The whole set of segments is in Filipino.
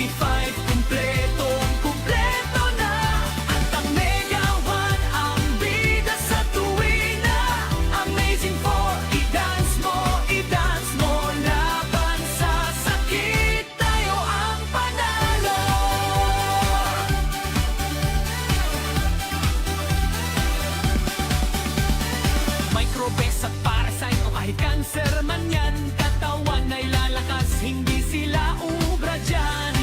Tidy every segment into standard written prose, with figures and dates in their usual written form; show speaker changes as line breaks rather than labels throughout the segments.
kumpletong kumpleto na. At ang Mega One ang bida sa tuwina. Amazing 4, i-dance mo laban sa sakit, tayo ang panalo. Microbes at parasite o kahit cancer man yan, katawan ay lalakas, hindi sila ubra dyan.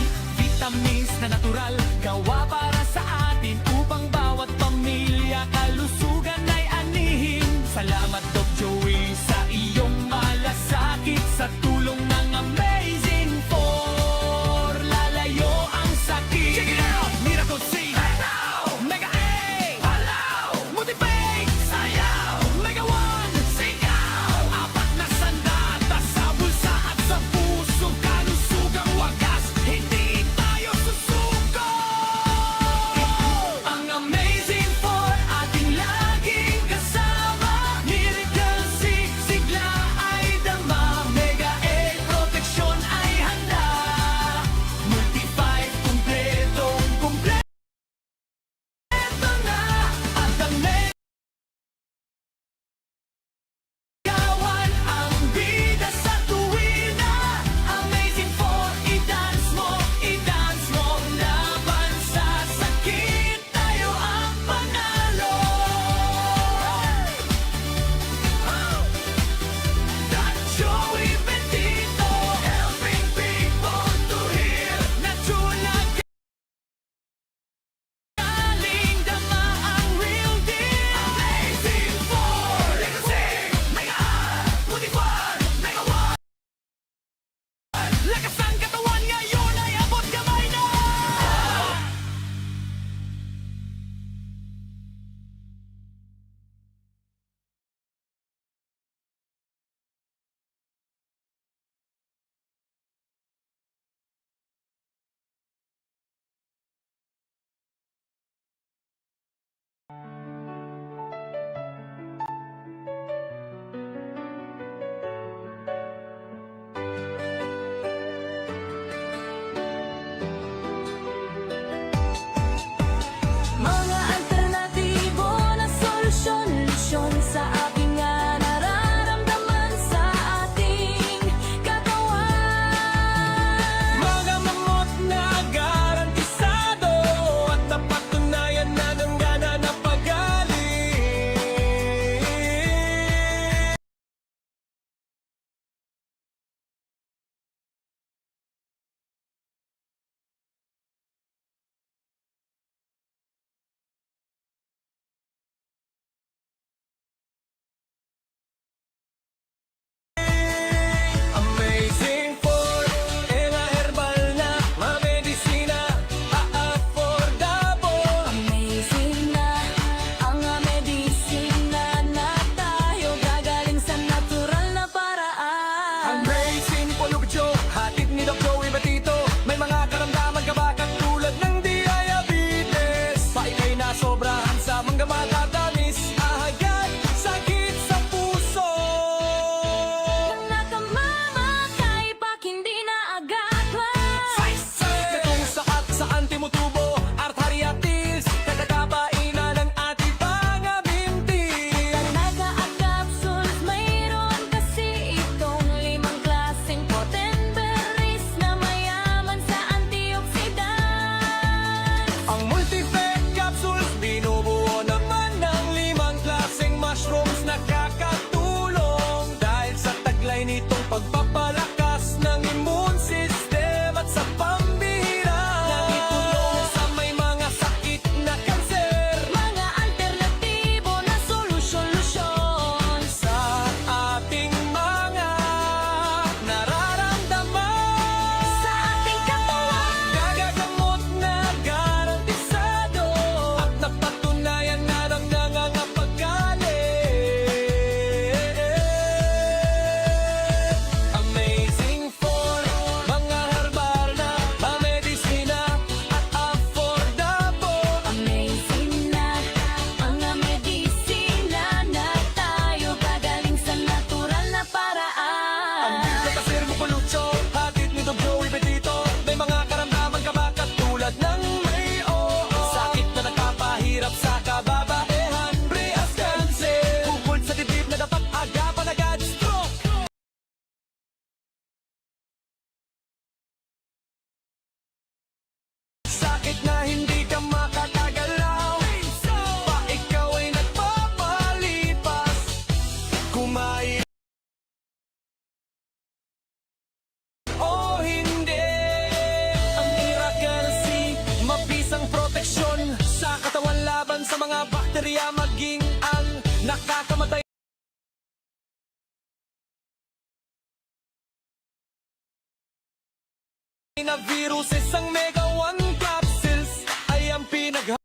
na viruses ang Mega 1 capsules ay ang pinag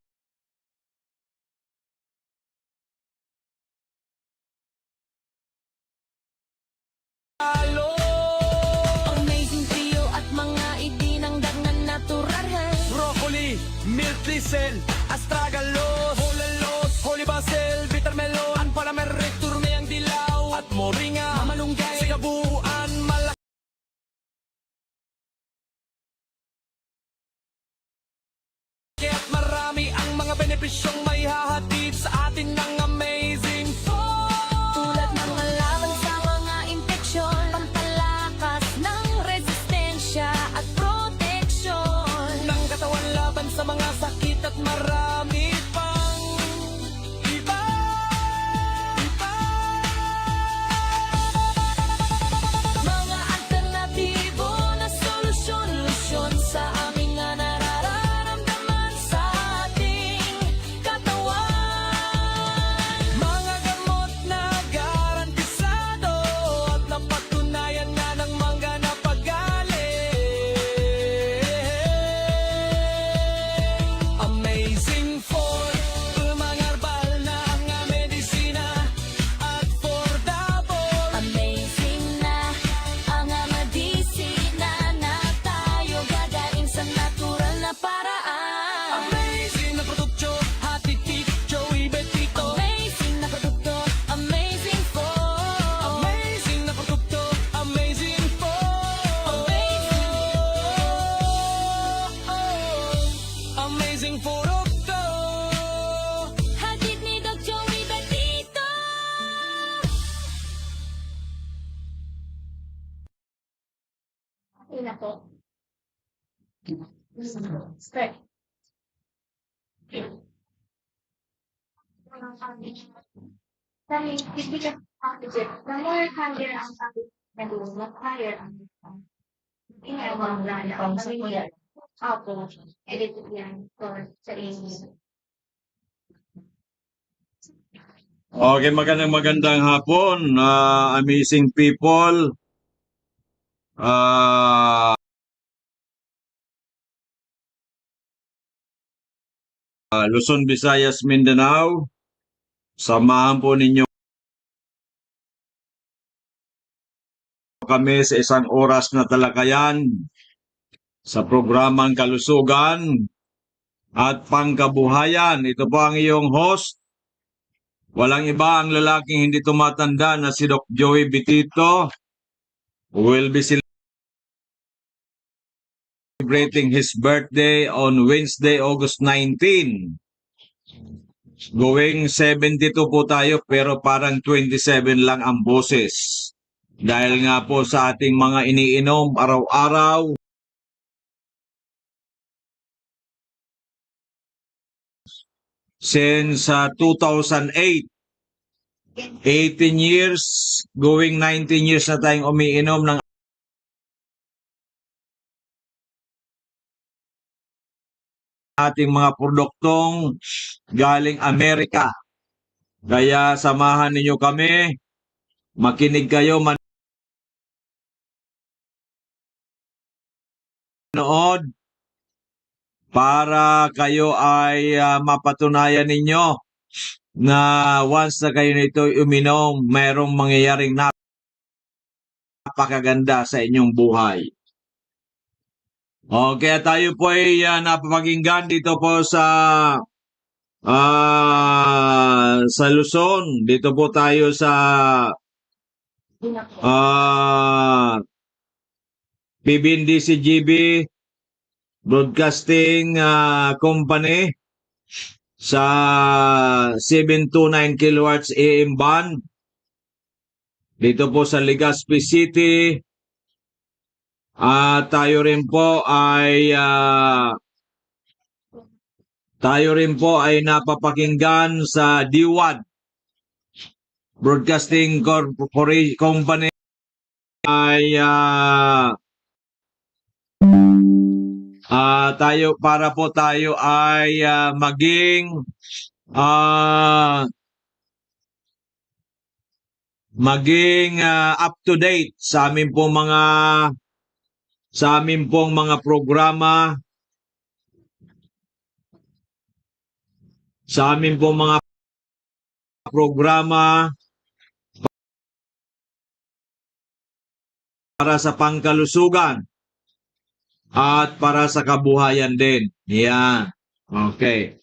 Amazing trio at mga idinangdag na natural. Broccoli, milk thistle, astragalus, holalos, holy basil, bitter melon, anpalamerek, turmeyang dilaw, at moringa, mamalunggay, sa kabuuan, malaki at marami ang mga benepisyong may hahatid sa atin ng amazing food. Tulad ng alaman sa mga infeksyon, pampalakas ng resistensya at proteksyon ng katawan laban sa mga sakit at marami pang iba. Mga alternatibo na solusyon sa aming nararamdaman sa ating katawan. Mga gamot na garantisado at napatunayan na ng mga napagaling. Amazing for mga herbal na ang medisina at affordable. Amazing na ang medisina na tayo gagaling sa natural na paraan. Amazing na produkto, hatitik, Joey Betito. Amazing na produkto, amazing for. Amazing na produkto, amazing for. Amazing produkto. Hatid ni Doc Joey Betito.
Okay na po. Start. Dahil hindi ka package, the more higher ang package, the more higher ang ginawang lana ang pamilya. Opo, edit yan for sa inyo.
Okay, magandang hapon, amazing people. Luzon, Visayas, Mindanao. Samahan po ninyo kami sa isang oras na talakayan sa programang Kalusugan at Pangkabuhayan. Ito po ang iyong host. Walang iba ang lalaking hindi tumatanda na si Doc Joey Betito, who will be celebrating his birthday on Wednesday, August 19. Going 72 po tayo pero parang 27 lang ang boses. Dahil nga po sa ating mga iniinom araw-araw, since 2008, 18 years, going 19 years na tayong umiinom ng ating mga produktong galing Amerika. Kaya samahan ninyo kami, makinig kayo, manood, para kayo ay mapatunayan ninyo na once na kayo nito uminom, mayroong mangyayaring napakaganda sa inyong buhay. Okay, tayo po ay napapakinggan dito po sa Luzon. Dito po tayo sa PBNDCGB Broadcasting Company sa 729 kHz AM band. Dito po sa Legazpi City. Tayo rin po ay napapakinggan sa DWAD Broadcasting Corporation Company ay tayo para po tayo ay maging up to date sa amin po mga sa amin pong mga programa, sa amin pong mga programa para sa pangkalusugan at para sa kabuhayan din. Yan. Okay.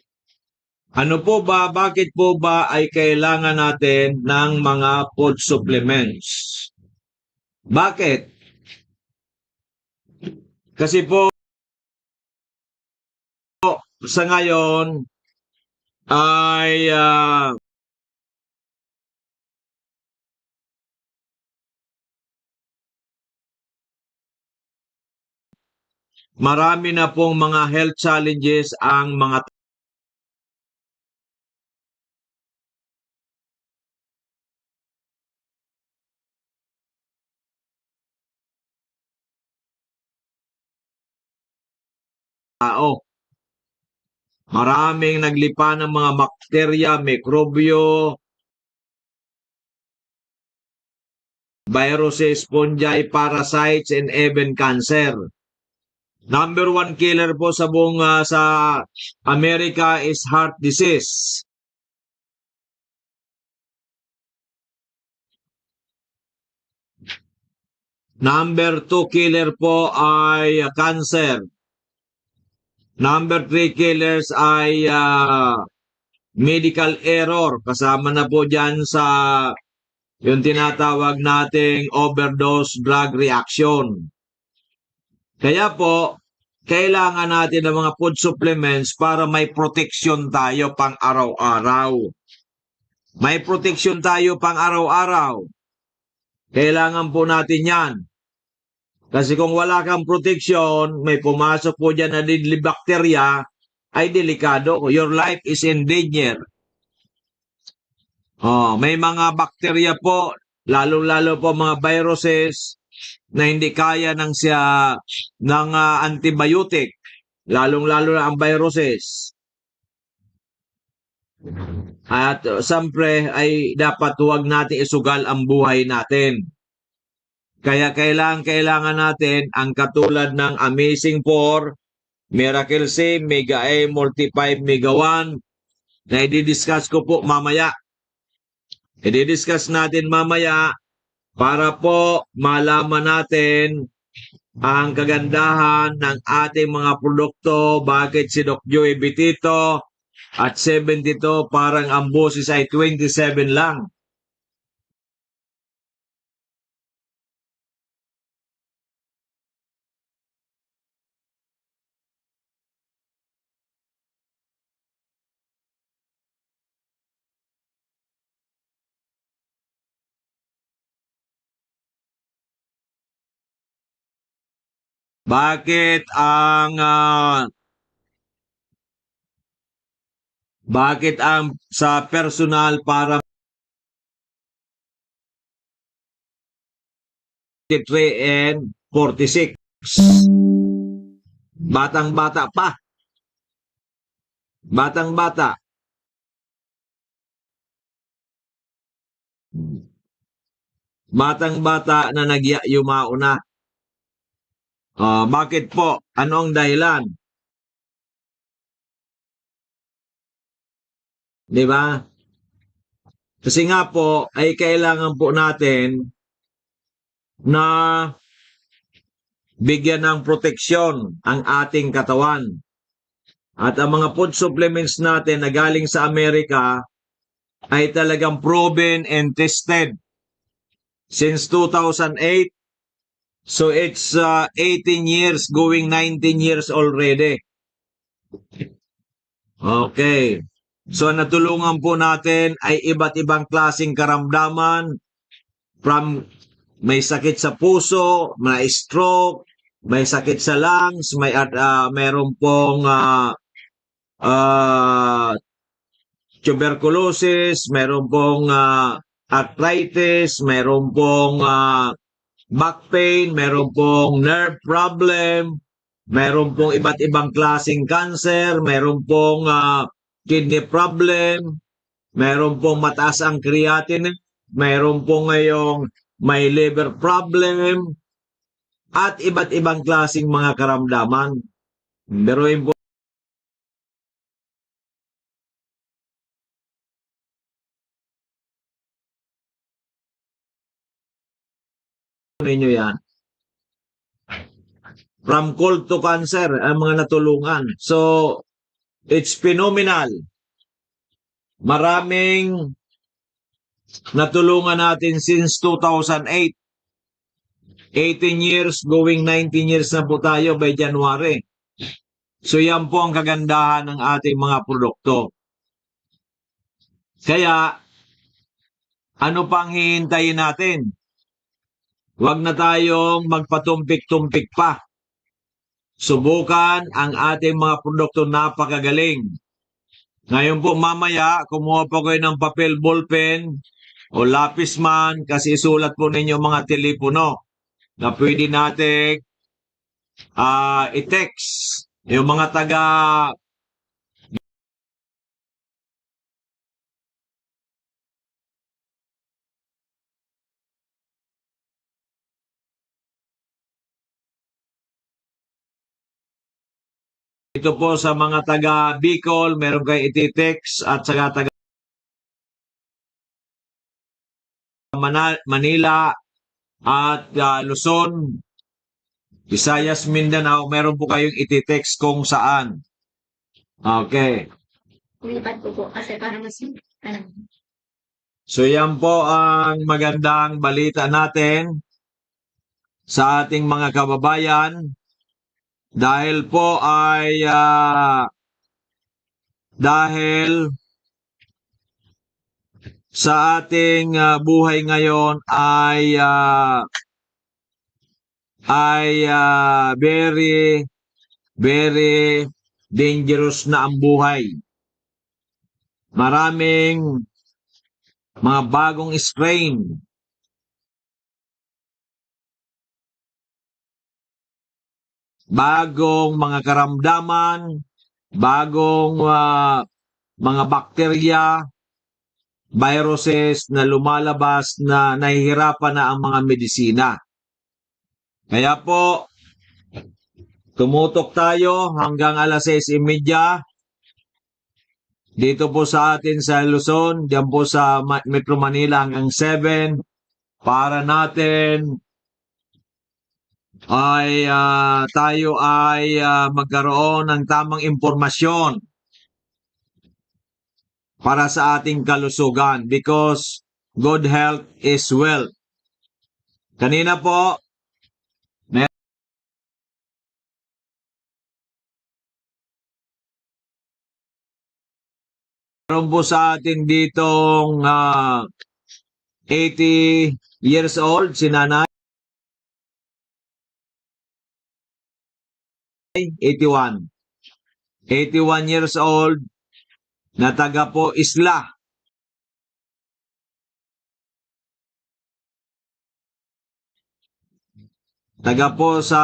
Ano po ba, bakit po ba ay kailangan natin ng mga food supplements? Bakit? Kasi po, sa ngayon, ay marami na pong mga health challenges ang mga tao. Maraming naglipa ng mga bakterya, mikrobyo, viruses, fungi, parasites, and even cancer. Number one killer po sa buong sa Amerika is heart disease. Number two killer po ay cancer. Number three killers ay medical error. Kasama na po dyan sa yung tinatawag nating overdose drug reaction. Kaya po, kailangan natin ng mga food supplements para may protection tayo pang araw-araw. May protection tayo pang araw-araw. Kailangan po natin yan. Kasi kung wala kang protection, may pumasok po dyan na deadly bacteria, ay delikado. Your life is in danger. May mga bakterya po, lalo-lalo po mga viruses na hindi kaya ng antibiotic, lalong-lalo na ang viruses. At siyempre ay dapat huwag natin isugal ang buhay natin. Kaya kailangan natin ang katulad ng Amazing 4, Miracle C, Mega A, Multi 5, Mega 1 na i-discuss ko po mamaya. I-discuss natin mamaya para po malaman natin ang kagandahan ng ating mga produkto, bakit si Doc Joey Betito at 72 parang ang boses ay 27 lang. Bakit ang sa personal para 3 and 46? Batang-bata pa. Batang-bata. Batang-bata na nagyayumao na. Bakit po? Ano ang dahilan? Di ba? Kasi nga po, ay kailangan po natin na bigyan ng proteksyon ang ating katawan. At ang mga food supplements natin na galing sa Amerika ay talagang proven and tested since 2008. So it's 18 years going 19 years already. Okay. So natulungan po natin ay iba't ibang klaseng karamdaman from may sakit sa puso, may stroke, may sakit sa lungs, meron pong tuberculosis, meron pong arthritis, meron pong back pain, meron pong nerve problem, meron pong iba't ibang klaseng cancer, meron pong kidney problem, meron pong mataas ang creatinine, meron pong ngayong may liver problem, at iba't ibang klaseng mga karamdaman. Biruin po ninyo yan. From cold to cancer, ang mga natulungan. So, it's phenomenal. Maraming natulungan natin since 2008. 18 years, going 19 years na po tayo by January. So, yan po ang kagandahan ng ating mga produkto. Kaya, ano pang hihintayin natin? Huwag na tayong magpatumpik-tumpik pa. Subukan ang ating mga produkto, napakagaling. Ngayon po mamaya, kumuha po kayo ng papel, ballpen, o lapis man, kasi isulat po ninyo mga telepono na pwede natin i-text. Yung mga taga ito po sa mga taga Bicol, meron kayo iti-text at saka taga Manila at Luzon, Visayas, Mindanao, meron po kayong iti-text kung saan. Okay.
Lipat ko po kasi para mas
So yan po ang magandang balita natin sa ating mga kababayan dahil po ay dahil sa ating buhay ngayon ay very very dangerous na ang buhay. Maraming mga bagong strain. Bagong mga karamdaman, bagong mga bakterya, viruses na lumalabas na nahihirapan na ang mga medisina. Kaya po, tumutok tayo hanggang alas 6:30 dito po sa atin sa Luzon, diyan po sa Metro Manila hanggang 7 para natin ay tayo ay magkaroon ng tamang impormasyon para sa ating kalusugan because good health is wealth. Kanina po, meron po sa atin ditong 80 years old, si nanay. 81. 81 years old na taga po Isla. Taga po sa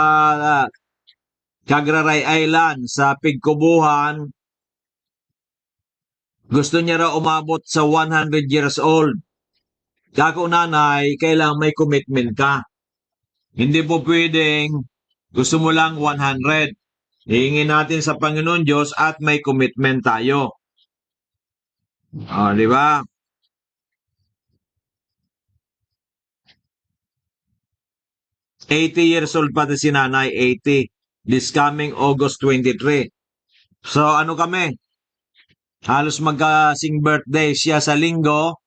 Cagraray Island sa Pigkubuhan. Gusto niya raw umabot sa 100 years old. Kako nanay, kailangan may commitment ka. Hindi po pwedeng gusto mo lang 100. Hihingin natin sa Panginoon Diyos at may commitment tayo. Di ba? '80 years old pa si nanay, 80. This coming August 23. So ano kami? Halos magkasing birthday siya sa linggo.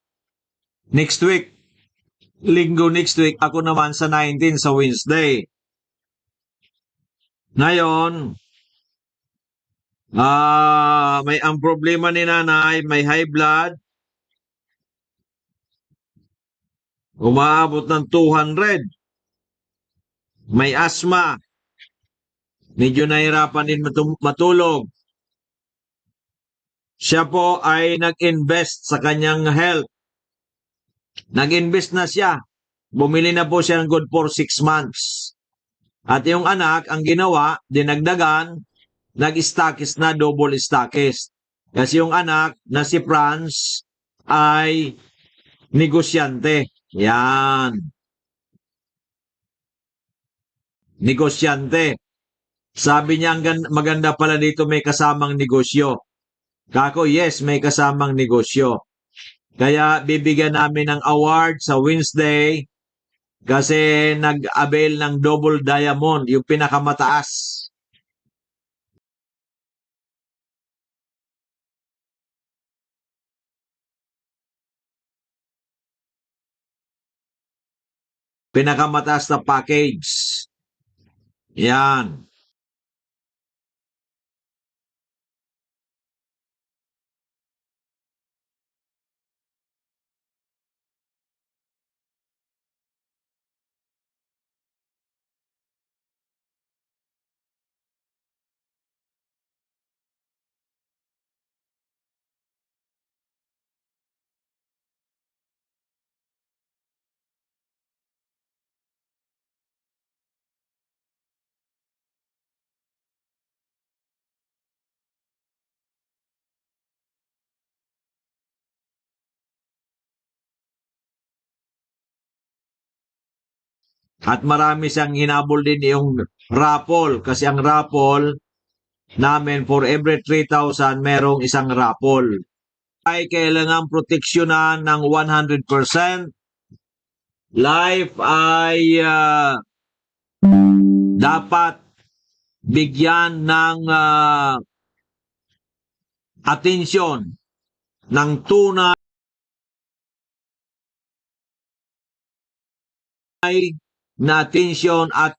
Next week. Linggo next week. Ako naman sa 19 sa Wednesday. Ngayon, may ang problema ni nanay, may high blood. Umaabot ng 200. May asthma. Medyo nahirapan din matulog. Siya po ay nag-invest sa kanyang health. Nag-invest na siya. Bumili na po siya ng good for 6 months. At yung anak, ang ginawa, dinagdagan, nag-stackist na, double stackist. Kasi yung anak na si Franz ay negosyante. Yan. negosyante. Sabi niya, maganda pala dito may kasamang negosyo. Kako, yes, may kasamang negosyo. Kaya bibigyan namin ng award sa Wednesday kasi nag-avail ng double diamond, yung pinakamataas. Pinakamataas na package. Yan. At marami siyang hinabol din yung raffle kasi ang raffle namin for every 3,000 merong isang raffle. Ay kailangan proteksyonan ng 100%. Life ay dapat bigyan ng atensyon ng tunay na atensyon at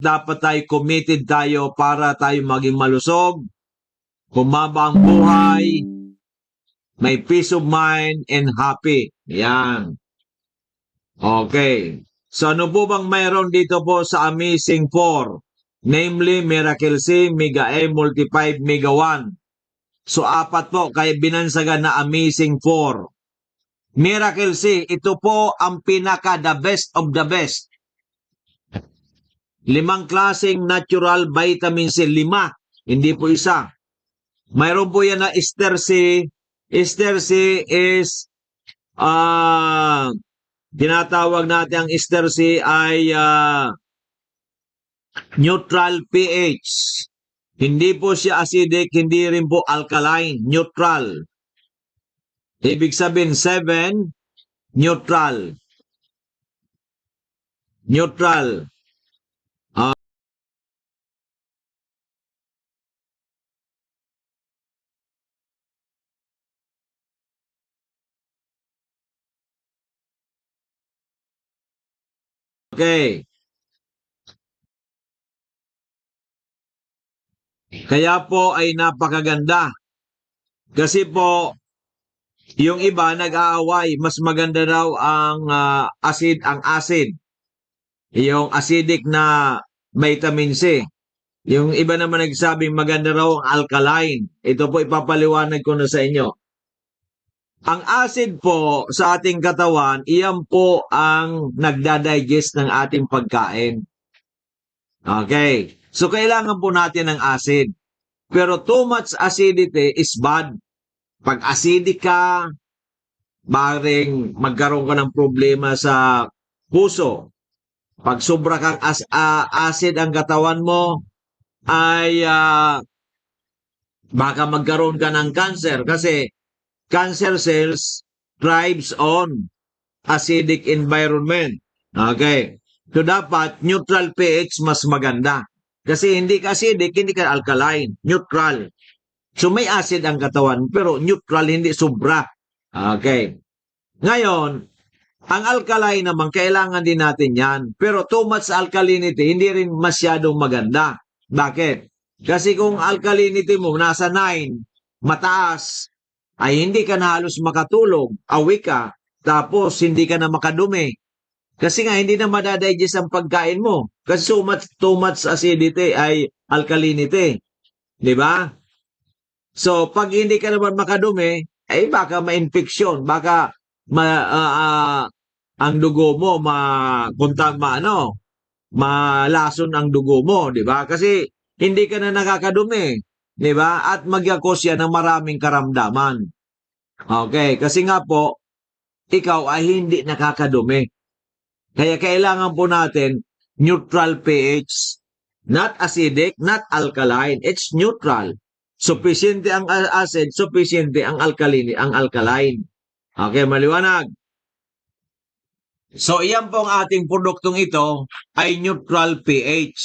dapat tayo committed tayo para tayo maging malusog, humaba ang buhay, may peace of mind and happy. Yan. Okay. So ano po bang mayroon dito po sa Amazing 4? Namely, Miracle C, Mega M, Multi 5, Mega 1. So apat po kaya binansagan na Amazing 4. Miracle C, ito po ang pinaka the best of the best. 5 klaseng natural vitamin C, 5, hindi po isa. Mayroon po yan na Ester C. Ester C is tinatawag natin ang Ester C ay neutral pH. Hindi po siya acidic, hindi rin po alkaline, neutral. Ibig sabihin 7, neutral. Neutral. Okay. Kaya po ay napakaganda. Kasi po, yung iba nag-aaway, mas maganda daw ang acid. Yung acidic na vitamin C. Yung iba naman nagsabing maganda raw ang alkaline. Ito po ipapaliwanag ko na sa inyo. Ang acid po sa ating katawan, iyan po ang nagdadigest ng ating pagkain. Okay. So, kailangan po natin ng acid. Pero too much acidity is bad. Pag acidic ka, maring magkaroon ka ng problema sa puso. Pag sobra kang acid ang katawan mo, ay baka magkaroon ka ng cancer. Kasi cancer cells thrives on acidic environment. Okay. So, dapat neutral pH mas maganda. Kasi hindi ka acidic, hindi ka alkaline. Neutral. So, may acid ang katawan, pero neutral, hindi sobra. Okay. Ngayon, ang alkaline naman, kailangan din natin yan. Pero too much alkalinity, hindi rin masyadong maganda. Bakit? Kasi kung alkalinity mo nasa 9, mataas, ay hindi ka na halos makatulog, awik ka, tapos hindi ka na makadumi. Kasi nga, hindi na madadigest ang pagkain mo. Kasi too much acidity ay alkalinity. Di ba? So, pag hindi ka naman makadumi, ay baka ma-infeksyon, baka ang dugo mo malason ang dugo mo, di ba? Kasi hindi ka na nakakadumi, di ba? At mag-cause yan ng maraming karamdaman. Okay, kasi nga po, ikaw ay hindi nakakadumi. Kaya kailangan po natin neutral pH. Not acidic, not alkaline. It's neutral. Sufficiente ang acid, sufficiente ang alkaline. Okay, maliwanag. So, iyan po ang ating produktong ito ay neutral pH.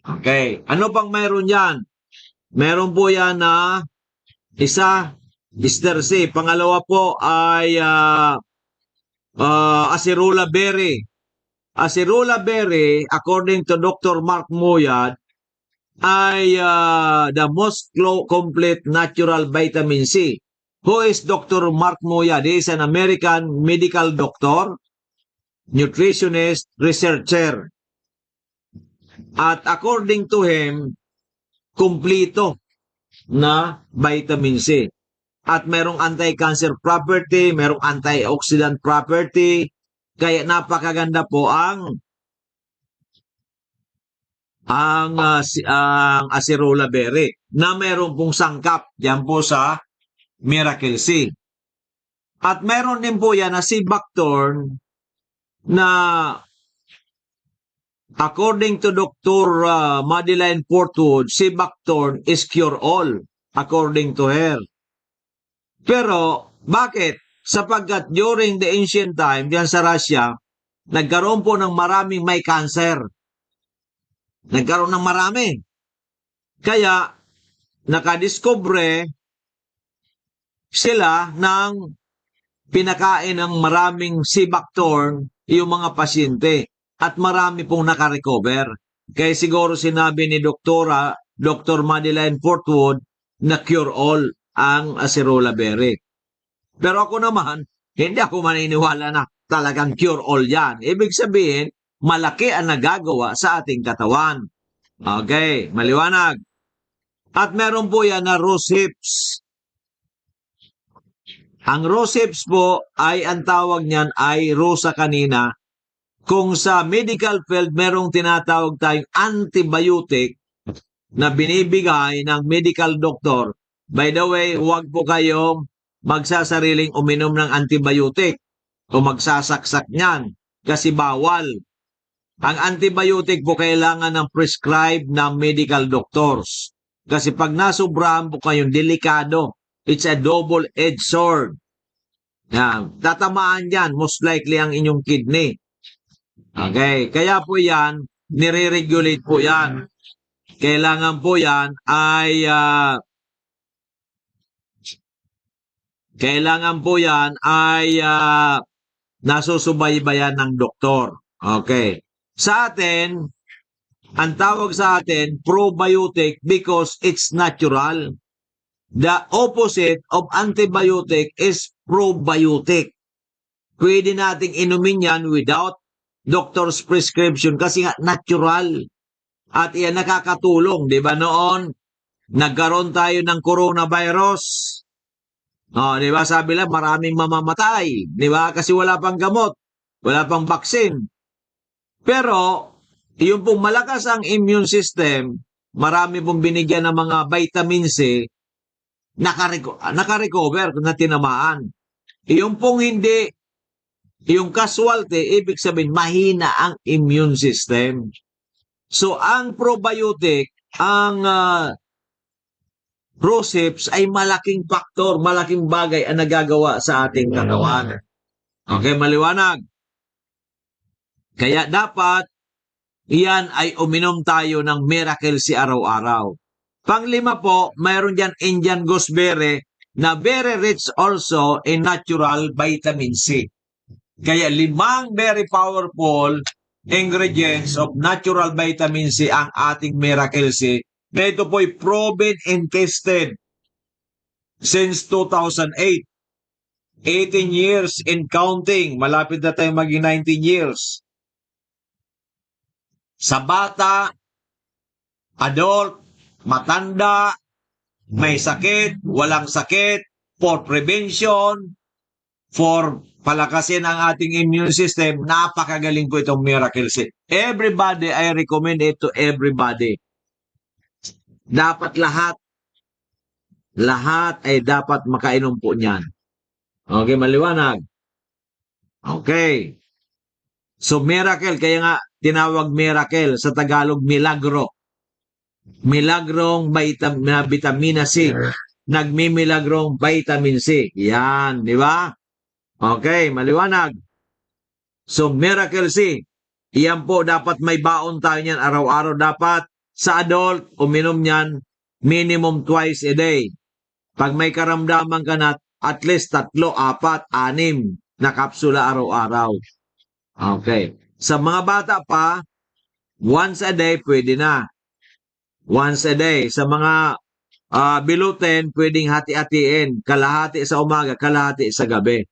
Okay. Ano pang mayroon yan? Meron po yan na isa, Ester C. Pangalawa po ay acerola berry. Acerola berry, according to Dr. Mark Moyad, ay the most complete natural vitamin C. Who is Dr. Mark Moyad? He is an American medical doctor, nutritionist, researcher. At according to him, kumplito na vitamin C. At merong anti-cancer property, merong antioxidant property, kaya napakaganda po ang acerola berry na meron pong sangkap diyan po sa Miracle C. At meron din po yan na si Buckthorn na according to Dr. Madeline Portwood, si Buckthorn is cure-all according to her. Pero bakit? Sapagkat during the ancient time, diyan sa Russia, nagkaroon po ng maraming may cancer. Nagkaroon ng marami. Kaya, nakadiscover sila ng pinakain ng maraming sea buckthorn yung mga pasyente. At marami pong nakarecover. Kaya siguro sinabi ni Dr. Madeline Portwood na cure-all ang acerola berry. Pero ako naman, hindi ako maniniwala na talagang cure-all yan. Ibig sabihin, malaki ang nagagawa sa ating katawan. Okay, maliwanag. At meron po yan na rose hips. Ang rose hips po ay ang tawag niyan ay rosa kanina. Kung sa medical field merong tinatawag tayong antibiotic na binibigay ng medical doctor, by the way, huwag po kayong magsasariling uminom ng antibiotic o magsasaksak niyan kasi bawal. Ang antibiotic po kailangan ng prescribed ng medical doctors. Kasi pag nasubrahan po kayong delikado, it's a double-edged sword. Yan. Tatamaan yan, most likely ang inyong kidney. Okay, kaya po yan, nire-regulate po yan. Kailangan po yan ay nasusubaybayan ng doktor. Okay. Sa atin, ang tawag sa atin, probiotic because it's natural. The opposite of antibiotic is probiotic. Pwede nating inumin yan without doctor's prescription kasi nga natural. At iyan nakakatulong, di ba noon? Nagkaroon tayo ng coronavirus. Di ba sabi lang maraming mamamatay, di ba? Kasi wala pang gamot, wala pang vaccine. Pero yung pong malakas ang immune system, marami pong binigyan ng mga vitamin C, nakarecover na tinamaan. Yung pong hindi, yung casualty, ibig sabihin, mahina ang immune system. So, ang probiotic, ang rose hips ay malaking faktor, malaking bagay ang nagagawa sa ating katawan. Okay, maliwanag. Kaya dapat, iyan ay uminom tayo ng Miracle C araw-araw. Panglima po, mayroon dyan Indian gooseberry na very rich also in natural vitamin C. Kaya 5 very powerful ingredients of natural vitamin C ang ating Miracle C. Na ito po'y proven and tested since 2008. 18 years in counting. Malapit na tayo maging 19 years. Sa bata, adult, matanda, may sakit, walang sakit, for prevention, for palakasin ang ating immune system, napakagaling po itong Miracle C. Everybody, I recommend it to everybody. Dapat lahat ay dapat makainom po niyan. Okay, maliwanag. Okay. So miracle, kaya nga tinawag miracle, sa Tagalog milagro. Milagrong na vitamina C. Nagmimilagrong vitamin C. Yan, di ba? Okay, maliwanag. So miracle C. Iyan po, dapat may baon tayo niyan araw-araw. Dapat sa adult, uminom niyan minimum twice a day. Pag may karamdaman ka na, at least 3, 4, 6 na kapsula araw-araw. Okay. Sa mga bata pa, once a day, pwede na. Once a day. Sa mga below 10, pwedeng hati-hatiin. Kalahati sa umaga, kalahati sa gabi.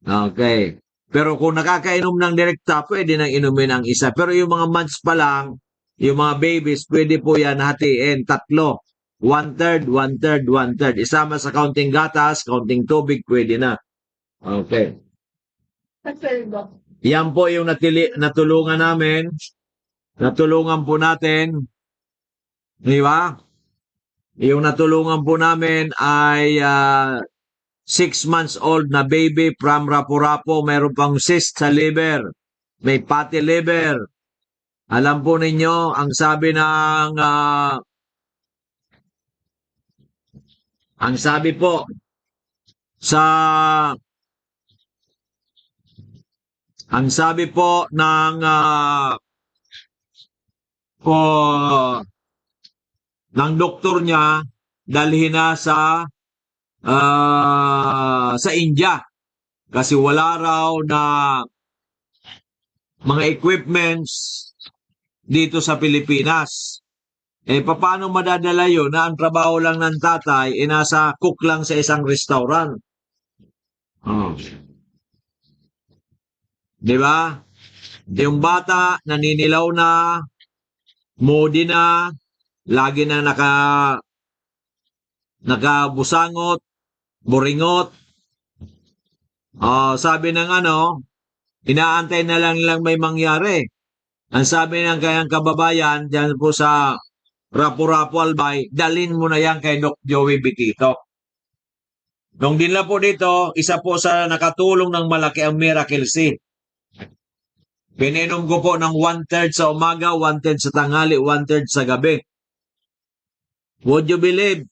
Okay. Pero kung nakakainom ng direkta, pwede nang inumin ang isa. Pero yung mga months pa lang, yung mga babies, pwede po yan hatiin. 3. 1/3, 1/3, 1/3. Isama sa kaunting gatas, kaunting tubig, pwede na. Okay. Yan po yung natulungan namin. Natulungan po natin. Di ba? Yung natulungan po namin ay 6 months old na baby from Rapu-Rapu. Mayroon pang cyst sa liver. May fatty liver. Alam po ninyo, ang sabi ng ang sabi po sa ang sabi po ng ng doktor niya, dalhin na sa India kasi wala raw na mga equipments dito sa Pilipinas. Paano madadala yun na ang trabaho lang ng tatay nasa cook lang sa isang restaurant? Di ba? Yung bata, naninilaw na, moody na, lagi na nakabusangot, buringot. Sabi ng inaantay na lang may mangyari. Ang sabi ng kayang kababayan, dyan po sa Rapu-Rapu Albay, dalhin mo na yan kay Doc Joey Bitito. Nung dinla po dito, isa po sa nakatulong ng malaki ang Miracle C. Pininom ko po ng 1/3 sa umaga, 1/3 sa tanghali, 1/3 sa gabi. Would you believe,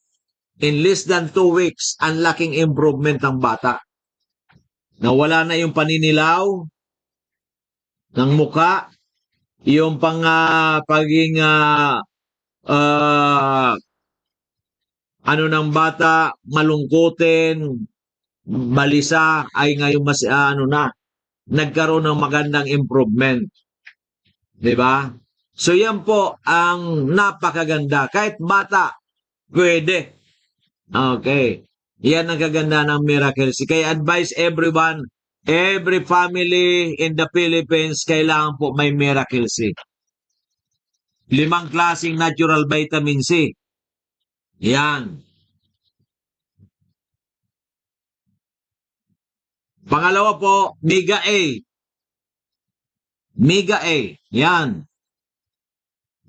in less than 2 weeks, ang laking improvement ng bata. Nawala na yung paninilaw ng muka, yung pagiging ng bata, malungkutin, balisa, ay ngayon mas nagkaroon ng magandang improvement. Diba? So yan po ang napakaganda. Kahit bata, pwede. Okay. Yan ang kaganda ng Miracle C. Kaya advise everyone, every family in the Philippines, kailangan po may Miracle C. 5 klaseng natural vitamin C. Yan. Pangalawa po, Mega A. Mega A. Yan.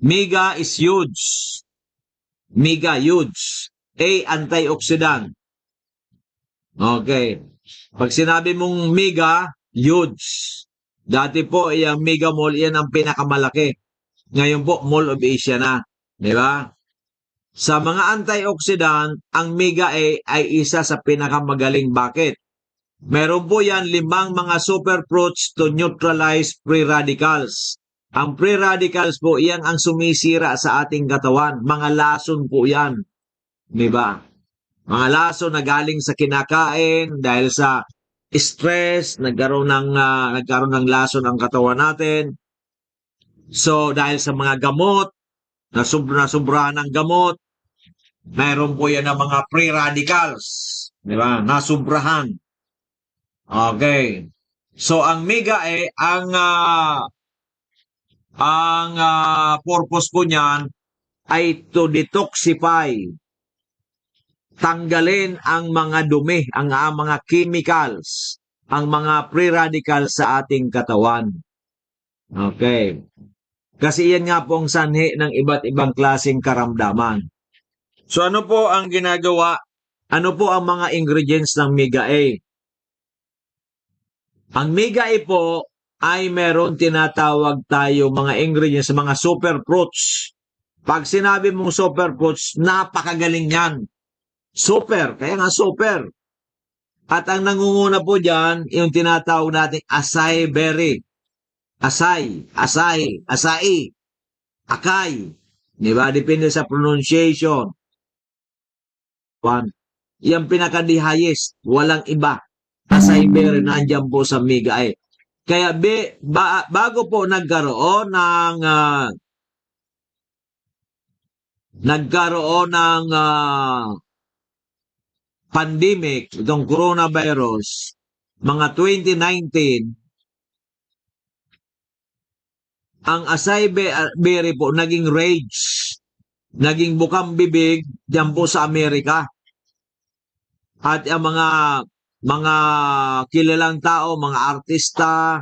Mega is huge. Mega, huge. A, antioxidant. Okay. Pag sinabi mong mega, huge. Dati po, yung Mega Mall, yan ang pinakamalaki. Ngayon po, Mall of Asia na. Di ba? Sa mga antioxidant, ang Mega A ay isa sa pinakamagaling. Bakit? Meron po yan 5 mga superfruits to neutralize free radicals. Ang free radicals po, iyan ang sumisira sa ating katawan. Mga lason po yan. Diba? Mga lason na galing sa kinakain, dahil sa stress, nagkaroon ng lason ang katawan natin. So, dahil sa mga gamot, nasubrahan ng gamot, mayroon po yan ng mga free radicals. Diba? Nasubrahan. Okay. So, ang Mega ang purpose po niyan ay to detoxify. Tanggalin ang mga dumi, ang mga chemicals, ang mga free radicals sa ating katawan. Okay. Kasi yan nga po ang sanhi ng iba't ibang klaseng karamdaman. So ano po ang ginagawa? Ano po ang mga ingredients ng Mega A? Ang Mega A po ay meron tinatawag tayo mga ingredients, mga superfruits. Pag sinabi mong superfruits, napakagaling yan. Super, kaya nga super. At ang nangunguna po dyan, yung tinatawag nating acai berry. Acai, acai, akay. Di ba? Depende sa pronunciation. One. Yung pinaka-highest, walang iba. Acai berry, nandiyan po sa Migay. Kaya bago po nagkaroon ng pandemic, itong coronavirus, mga 2019, ang acai berry po naging rage, naging bukang bibig diyan po sa Amerika. At ang mga kilalang tao, mga artista,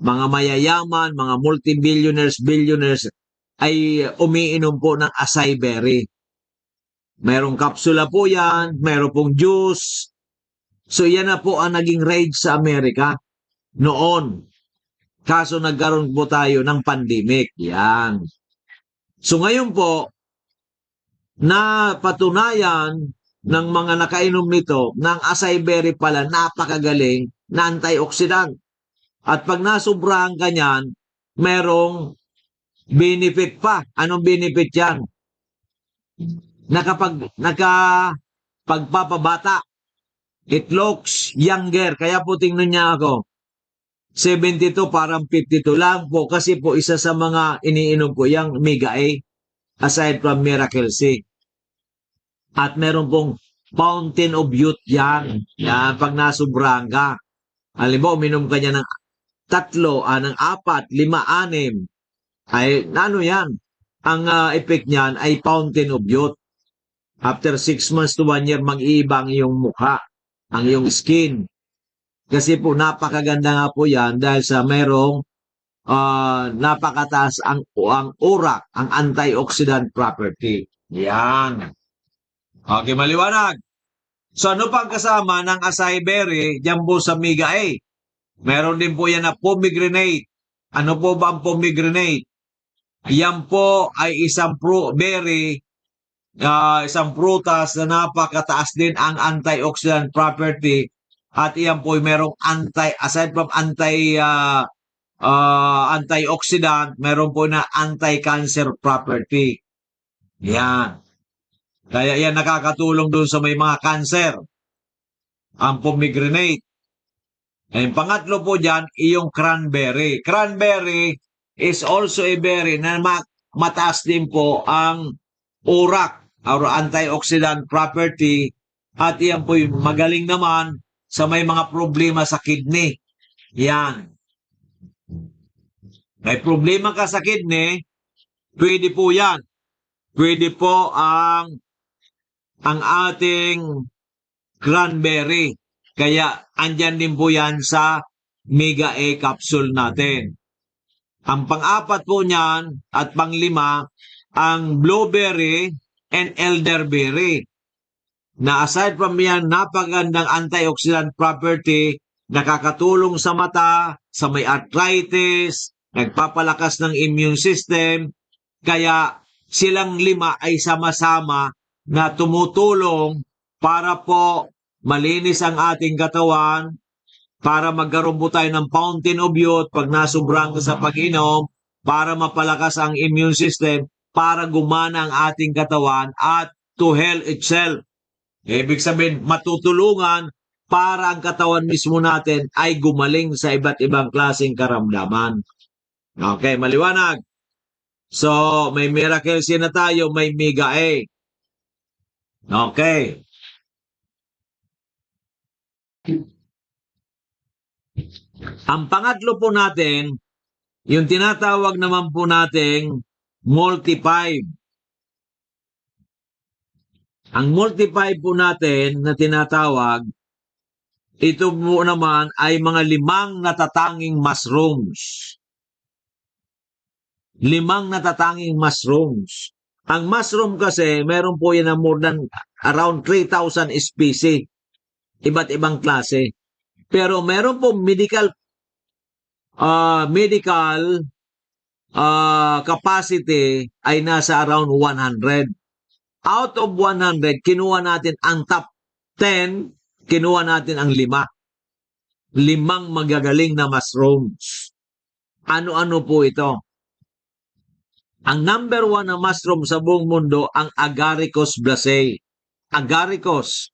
mga mayayaman, mga multi-billionaires, billionaires, ay umiinom po ng acai berry. Merong kapsula po yan, meron pong juice. So yan na po ang naging rage sa Amerika noon. Kaso nagkaroon po tayo ng pandemic. Yan. So ngayon po, napatunayan ng mga nakainom nito ng acai berry pala napakagaling na antioxidant. At pag nasubrahan ka niyan, merong benefit pa. Anong benefit yan? Pagpapabata. It looks younger. Kaya po tingnan niya ako. 72 parang 52 lang po. Kasi po isa sa mga iniinom ko yung Mega A. Aside from Miracle C. At meron pong Fountain of Youth yan. Yan pag nasubrahan ka. Halimbawa, uminom ka niya ng 3, ng 4, 5, 6. Ay, ano yan? Ang effect niyan ay Fountain of Youth. After 6 months to 1 year, mag-iiba ang iyong mukha, ang iyong skin. Kasi po, napakaganda nga po yan dahil sa merong napakataas ang urak, ang antioxidant property. Yan. Okay, maliwanag. So, ano pang kasama ng acai berry dyan po sa Mega A? Meron din po yan na pomegranate. Ano po ba ang pomegranate? Yan po ay isang berry, isang prutas na napakataas din ang antioxidant property. At yan po ay merong aside from antioxidant, meron po na anti-cancer property. Yan. Kaya yan nakakatulong doon sa may mga cancer. Ang pomegranate. And pangatlo po dyan, iyong cranberry. Cranberry is also a berry na mataas din po ang urak or antioxidant property. At yan po magaling naman sa may mga problema sa kidney. Yan. May problema ka sa kidney, pwede po yan. Pwede po ang ating cranberry. Kaya andyan din po yan sa Mega A capsule natin. Ang pang-4 po niyan at pang-5, ang blueberry and elderberry. Na aside from yan, napagandang antioxidant property, nakakatulong sa mata, sa may arthritis, nagpapalakas ng immune system. Kaya silang 5 ay sama-sama na tumutulong para po malinis ang ating katawan, para magkaroon po tayo ng fountain of youth pag nasubrang ka sa pag-inom, para mapalakas ang immune system, para gumana ang ating katawan at to heal itself. Ibig sabihin, matutulungan para ang katawan mismo natin ay gumaling sa iba't ibang klaseng karamdaman. Okay, maliwanag. So, may Miracle C na tayo, may Mega A. Okay. Ang pangatlo po natin, yung tinatawag naman po nating Multi-5. Ang Multi-5 po natin na tinatawag, ito po naman ay mga 5 natatanging mushrooms. 5 natatanging mushrooms. Ang mushroom kasi, meron po yan na more than around 3,000 species. Iba't ibang klase. Pero meron po medical
medical capacity ay nasa around 100. Out of 100, kinuha natin ang top 10, kinuha natin ang 5. 5 magagaling na mushrooms. Ano-ano po ito? Ang number 1 na mushroom sa buong mundo, ang Agaricus blacei. Agaricus.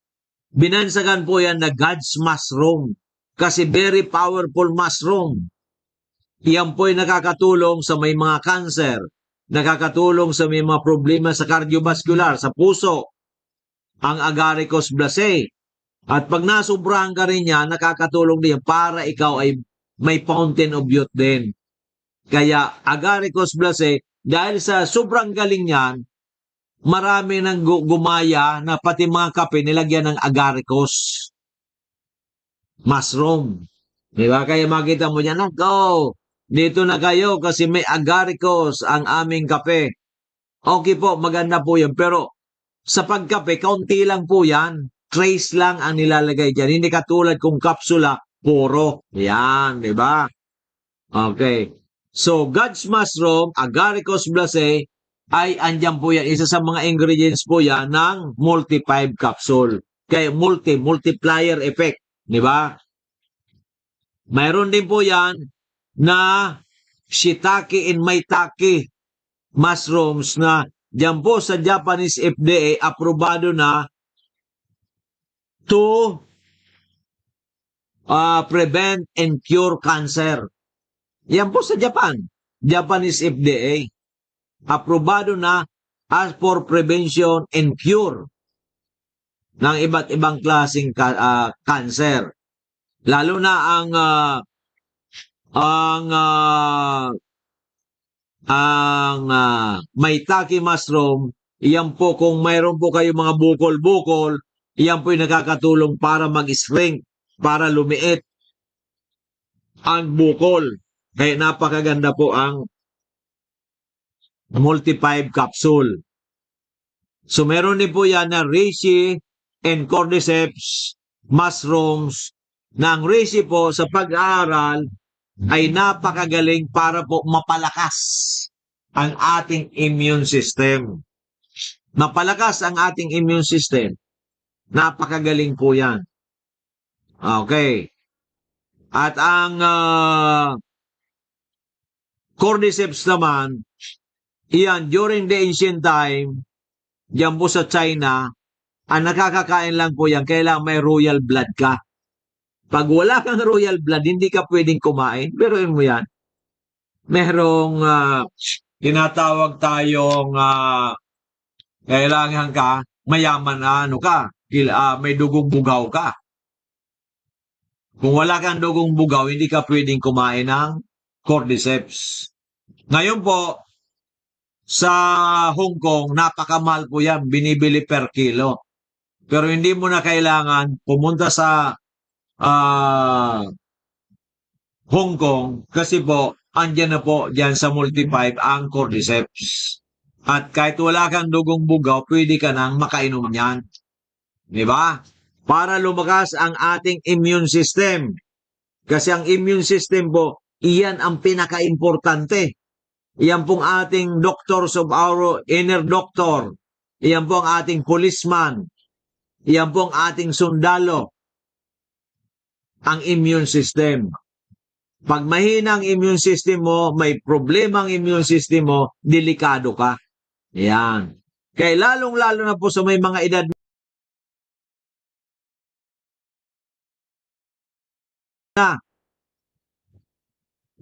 Binansagan po yan na God's mushroom kasi very powerful mushroom. Yan po ay nakakatulong sa may mga cancer, nakakatulong sa may mga problema sa cardiovascular, sa puso, ang Agaricus blacei. At pag nasubrahan ka rin yan, nakakatulong din para ikaw ay may fountain of youth din. Kaya Agaricus blacei, dahil sa sobrang galing yan, marami nang gumaya na pati mga kape nilagyan ng Agaricus mushroom. Di ba? Kaya makita mo yan, go! Dito na kayo kasi may Agaricus ang aming kape. Okay po, maganda po yan. Pero sa pagkape, kaunti lang po yan. Trace lang ang nilalagay dyan. Hindi katulad kung kapsula, puro. Yan, di ba? Okay. So, God's mushroom, Agaricus blacei, ay andyan po yan. Isa sa mga ingredients po yan ng multi-5 capsule. Kaya multiplier effect. Di ba? Mayroon din po yan na shiitake and maitake mushrooms na dyan po sa Japanese FDA aprobado na to prevent and cure cancer. Yan po sa Japan. Japanese FDA. Aprobado na as for prevention and cure ng iba't ibang klaseng cancer. Lalo na ang maitake mushroom, iyan po kung mayroon po kayo mga bukol-bukol, iyan po yung nakakatulong para mag-shrink, para lumiit ang bukol. Kaya napakaganda po ang multi-5 capsule. So meron din po yan na reishi and cordyceps mushrooms, na ang reishi po sa pag-aaral ay napakagaling para po mapalakas ang ating immune system. Mapalakas ang ating immune system. Napakagaling po yan. Okay. At ang cordyceps naman, iyan, during the ancient time, diyan po sa China, ang nakakakain lang po yan, kailangan may royal blood ka. Pag wala kang royal blood, hindi ka pwedeng kumain. Pero yun mo yan. Merong tinatawag tayong kailangan ka, mayaman na may dugong bugaw ka. Kung wala kang dugong bugaw, hindi ka pwedeng kumain ng cordyceps. Ngayon po, sa Hong Kong, napakamahal po yan. Binibili per kilo. Pero hindi mo na kailangan pumunta sa Hong Kong kasi po, andyan na po dyan sa multi-5 ang cordyceps. At kahit wala kang dugong bugaw, pwede ka nang makainom yan. Di ba? Para lumakas ang ating immune system. Kasi ang immune system po, iyan ang pinaka-importante. Iyan pong ating doctors of our inner doctor. Iyan po ang ating policeman. Iyan po ang ating sundalo. Ang immune system. Pag mahina ang immune system mo, may problema ang immune system mo, delikado ka. Yan. Kaya lalong-lalo na po sa may mga edad na,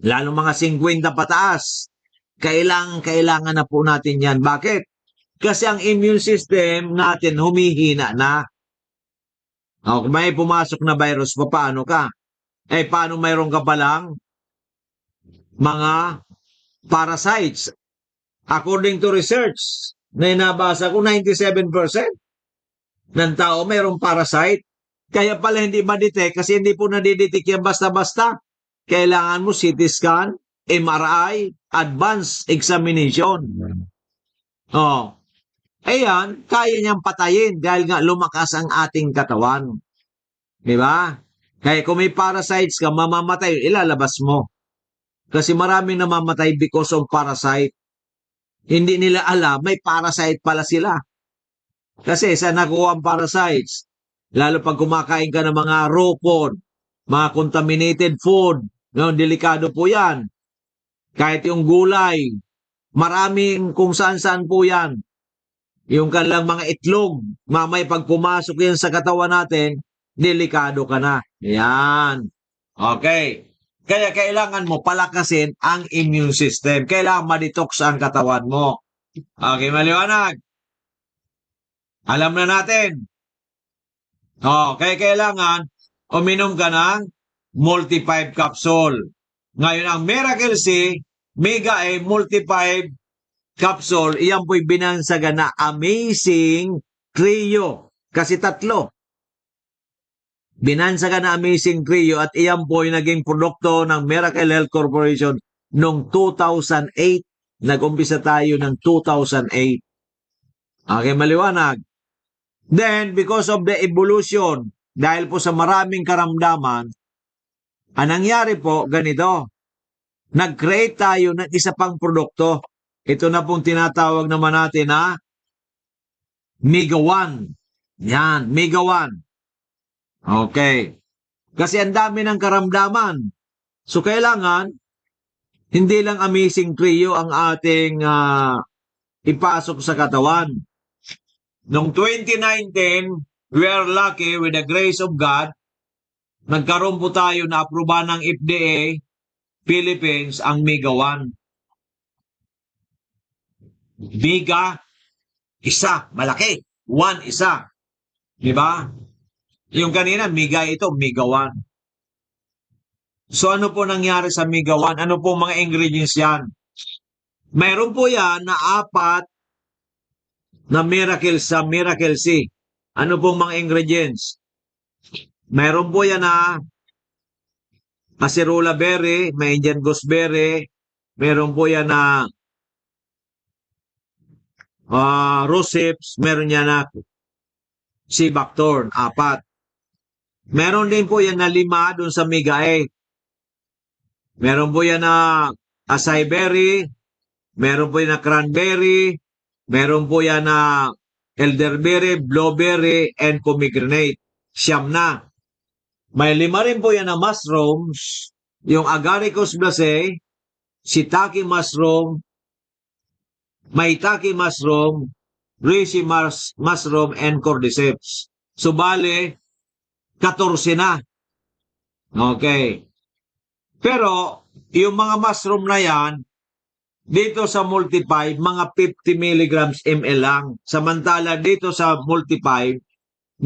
lalong mga 50 pataas, kailangan na po natin yan. Bakit? Kasi ang immune system natin humihina na. Kung may pumasok na virus, paano ka? Paano mayroon ka palang mga parasites? According to research, na nabasa ko, 97% ng tao mayroong parasite. Kaya pala hindi ma-detect kasi hindi po nadidetect yan basta-basta. Kailangan mo CT scan, MRI, advanced examination. Ayan, kaya niyang patayin dahil nga lumakas ang ating katawan. Di ba? Kaya kung may parasites ka, mamamatay, ilalabas mo. Kasi maraming namamatay because of parasite. Hindi nila alam, may parasite pala sila. Kasi sa nakuha ang parasites, lalo pag kumakain ka ng mga raw food, mga contaminated food, no, delikado po yan. Kahit yung gulay, maraming kung saan-saan po yan. Yung kanilang mga itlog, mamay pag pumasok yan sa katawan natin, delikado ka na. Yan. Okay. Kaya kailangan mo palakasin ang immune system. Kailangan ma-detox ang katawan mo. Okay, maliwanag. Alam na natin. Kaya kailangan uminom ka ng multi-5 capsule. Ngayon, ang Miracle C, Mega A, multi-5 capsule, iyan po'y binansagan na Amazing Trio. Kasi tatlo. Binansagan na Amazing Trio at iyan po'y naging produkto ng Miracle Health Corporation noong 2008. Nag-umpisa tayo ng 2008. Okay, maliwanag. Then, because of the evolution, dahil po sa maraming karamdaman, ang nangyari po, ganito. Nag-create tayo ng isa pang produkto. Ito na pong tinatawag naman natin na Mega 1. Yan, Mega 1. Okay. Kasi ang dami ng karamdaman. So, kailangan, hindi lang Amazing Trio ang ating ipasok sa katawan. Noong 2019, we are lucky with the grace of God, nagkaroon po tayo na aproba ng FDA Philippines ang Mega 1. Mega, isa, malaki. 1, isa. Diba? Yung kanina, Mega ito, Mega 1. So ano po nangyari sa Mega 1? Ano po mga ingredients yan? Mayroon po yan na 4 na Miracle sa Miracle C. Ano pong mga ingredients? Mayroon po yan na acerola berry, may Indian gooseberry, mayroon po yan na rose hips, meron yan na sea buckthorn, 4. Meron din po yan na 5 dun sa Mega A. Meron po yan na acai berry, meron po yan na cranberry, meron po yan na elderberry, blowberry, and pomegranate. 9 na. May 5 rin po yan na mushrooms, yung agaricus blacei, shiitake mushroom, maitake mushroom, reishi mushroom, and cordyceps. So, bale, 14 na. Okay. Pero, yung mga mushroom na yan, dito sa multi-5, mga 50 milligrams ml lang. Samantala, dito sa multi-5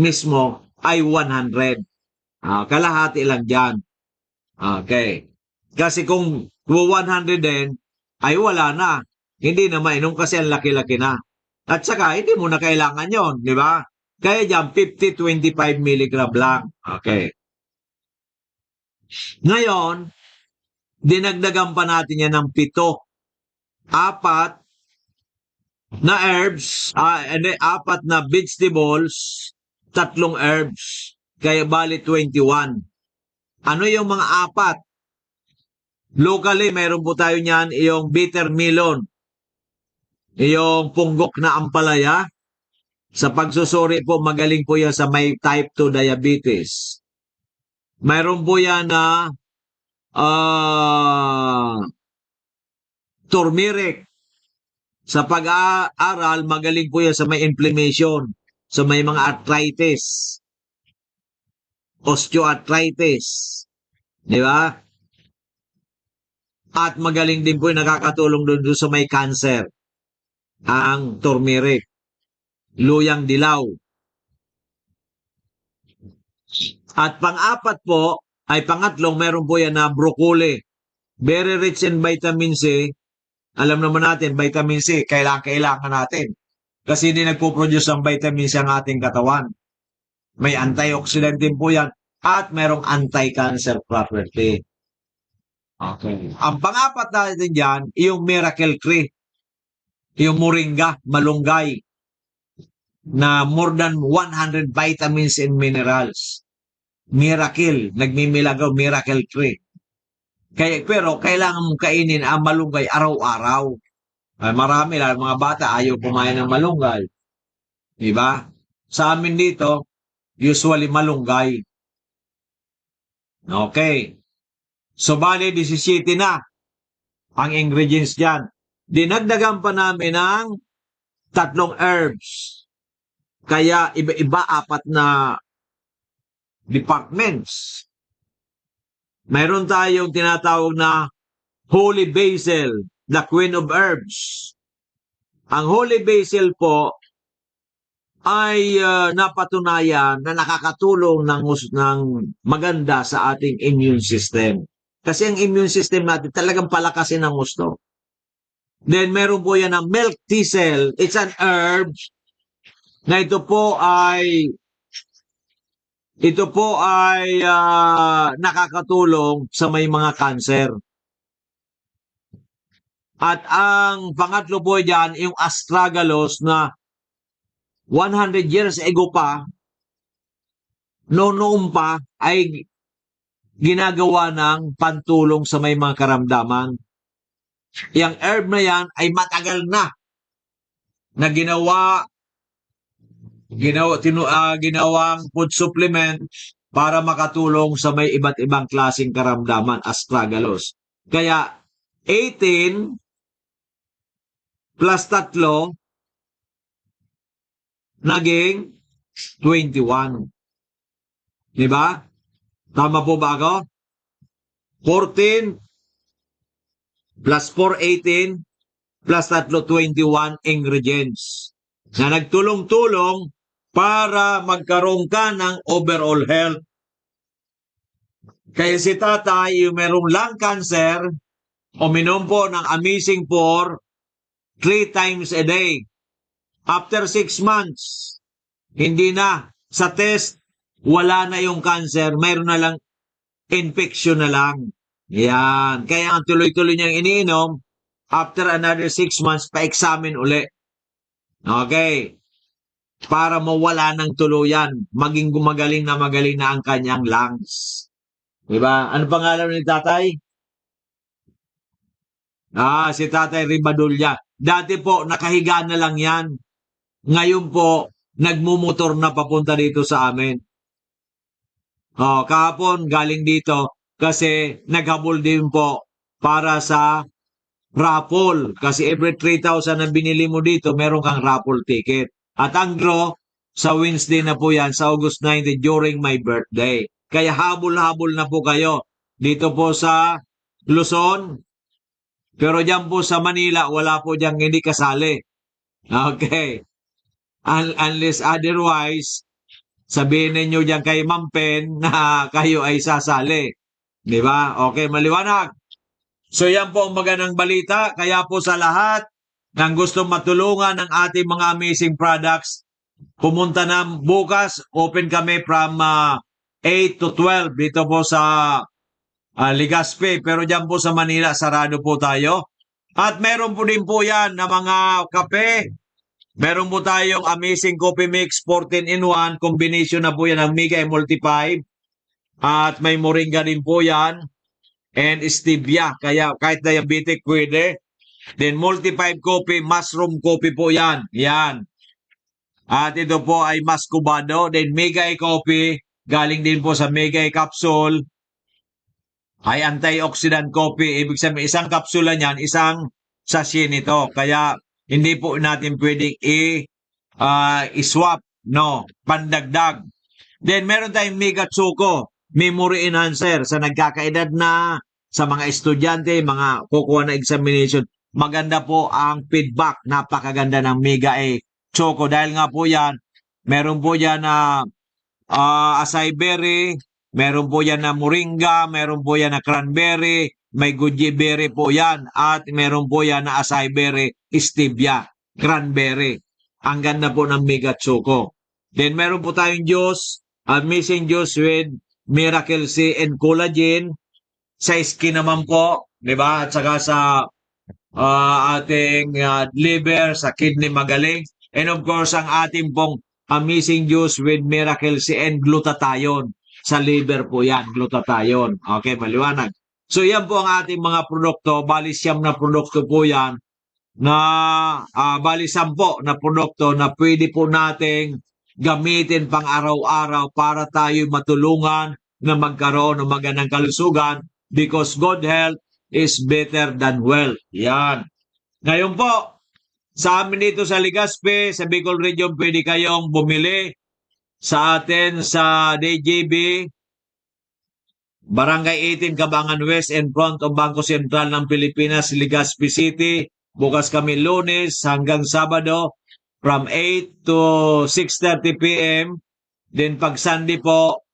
mismo ay 100. Kalahati lang dyan. Okay. Kasi kung 100 din, ay wala na. Hindi na mainom kasi ang laki-laki na. At saka, hindi mo na kailangan yon, di ba? Kaya dyan, 50-25 milligram lang. Okay. Ngayon, dinagdagan pa natin yan ng 7. 4 na herbs, 4 na vegetables, 3 herbs. Kaya bali 21. Ano yung mga 4? Locally, mayroon po tayo niyan, yung bitter melon, yung punggok na ampalaya. Sa pagsusuri po, magaling po yan sa may type 2 diabetes. Mayroon po yan na turmeric. Sa pag-aaral, magaling po yan sa may inflammation, sa may mga arthritis, osteoarthritis. Di ba? At magaling din po yung nakakatulong doon sa may cancer. Ang turmeric. Luyang dilaw. At pang-4 po, ay pangatlong, meron po yan na broccoli. Very rich in vitamin C. Alam naman natin, vitamin C, kailangan natin. Kasi hindi nagpo-produce ng vitamin C ang ating katawan. May antioxidant din po yan. At merong anti-cancer property. Okay. Ang pang-4 natin dyan, yung Miracle Tree. Yung moringa, malunggay. Na more than 100 vitamins and minerals. Miracle. Nagmimilagaw, Miracle Tree. Pero kailangan mong kainin ang malunggay araw-araw. Ay, marami lang, mga bata ayaw kumain ng malunggay. Diba? Sa amin dito, usually malunggay. Okay. So, bali, 17 na ang ingredients dyan. Dinagdagan pa namin ng 3 herbs. Kaya iba-iba 4 na departments. Mayroon tayong tinatawag na Holy Basil, the Queen of Herbs. Ang Holy Basil po ay napatunayan na nakakatulong ng maganda sa ating immune system. Kasi ang immune system natin talagang palakasin ng gusto. Then meron po yan ng milk thistle. It's an herb na ito po ay nakakatulong sa may mga cancer. At ang pangatlo po diyan, yung astragalus na 100 years ago pa, noon pa, ay ginagawa ng pantulong sa may mga karamdaman. Yung herb na yan ay matagal na ginawang food supplement para makatulong sa may iba't ibang klaseng karamdaman, astragalus. Kaya 18 plus 3 naging 21. Diba? Tama po ba ako? 14 plus 4, 18 plus 3, 21 ingredients na nagtulong-tulong para magkaroon ka ng overall health. Kaya si tatay, yung merong lung cancer, uminom po ng Amazing 4 3 times a day. After 6 months, hindi na. Sa test, wala na yung cancer. Mayroon na lang infection na lang. Yan. Kaya ang tuloy-tuloy niyang iniinom, after another 6 months, pa-examine uli. Okay. Para mawala ng tuluyan. Maging magaling na ang kanyang lungs. Diba? Ano pangalan ni tatay? Si Tatay Ribadulla. Dati po, nakahiga na lang yan. Ngayon po, nagmumotor na papunta dito sa amin. Kahapon, galing dito kasi naghabol din po para sa raffle. Kasi every 3,000 na binili mo dito, meron kang raffle ticket. At ang draw, sa Wednesday na po yan, sa August 19, during my birthday. Kaya habol-habol na po kayo dito po sa Luzon. Pero dyan po sa Manila, wala po dyan hindi kasali. Okay. Unless otherwise, sabihin ninyo dyan kay Ma'am Pen na kayo ay sasali. Di ba? Okay, maliwanag. So yan po ang magandang balita. Kaya po sa lahat ng gusto matulungan ng ating mga amazing products, pumunta na bukas. Open kami from 8 to 12 dito po sa Legazpi. Pero dyan po sa Manila, sarado po tayo. At meron po din po yan na mga kape. Meron po tayong Amazing Coffee Mix 14-in-1. Combination na po yan ng Mega Multi 5. At may moringa din po yan. And stevia. Kaya kahit diabetic pwede. Then Multi 5 coffee, mushroom coffee po yan. Yan. At ito po ay muscovado. Then Mega Coffee. Galing din po sa Mega Capsule. Ay antioxidant coffee. Ibig sabihin, isang kapsula niyan, isang sachet nito. Kaya hindi po natin pwedeng i-swap, no? Pandagdag. Then, meron tayong Mega Choco, memory enhancer, sa nagkakaedad na, sa mga estudyante, mga kukuha na examination. Maganda po ang feedback. Napakaganda ng Mega Choco. Dahil nga po yan, meron po yan na acai berry, meron po yan na moringa, meron po yan na cranberry, may goji berry po yan, at meron po yan na acai berry, stevia, cranberry. Ang ganda po ng Mega Choco. Then meron po tayong juice, amazing juice with Miracle C and collagen. Sa skin naman po, di ba? At saka sa ating liver, sa kidney magaling. And of course, ang ating pong amazing juice with Miracle C and glutathione. Sa liver po yan, glutathione. Okay, maliwanag. So yan po ang ating mga produkto. Bali 9 na produkto po yan na bali 10 na produkto na pwede po nating gamitin pang araw-araw para tayo matulungan na magkaroon ng magandang kalusugan because good health is better than wealth. Yan. Ngayon po, sa amin dito sa Legazpi, sa Bicol Region, pwede kayong bumili sa atin sa DJB, Barangay 18, Cabangan West, in front of Bangko Sentral ng Pilipinas, Legazpi City. Bukas kami Lunes hanggang Sabado from 8 to 6:30 p.m. Then pag Sunday po,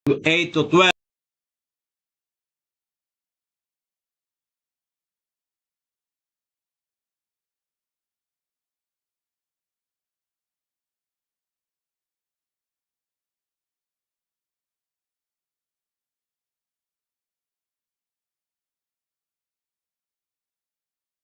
8 to 12.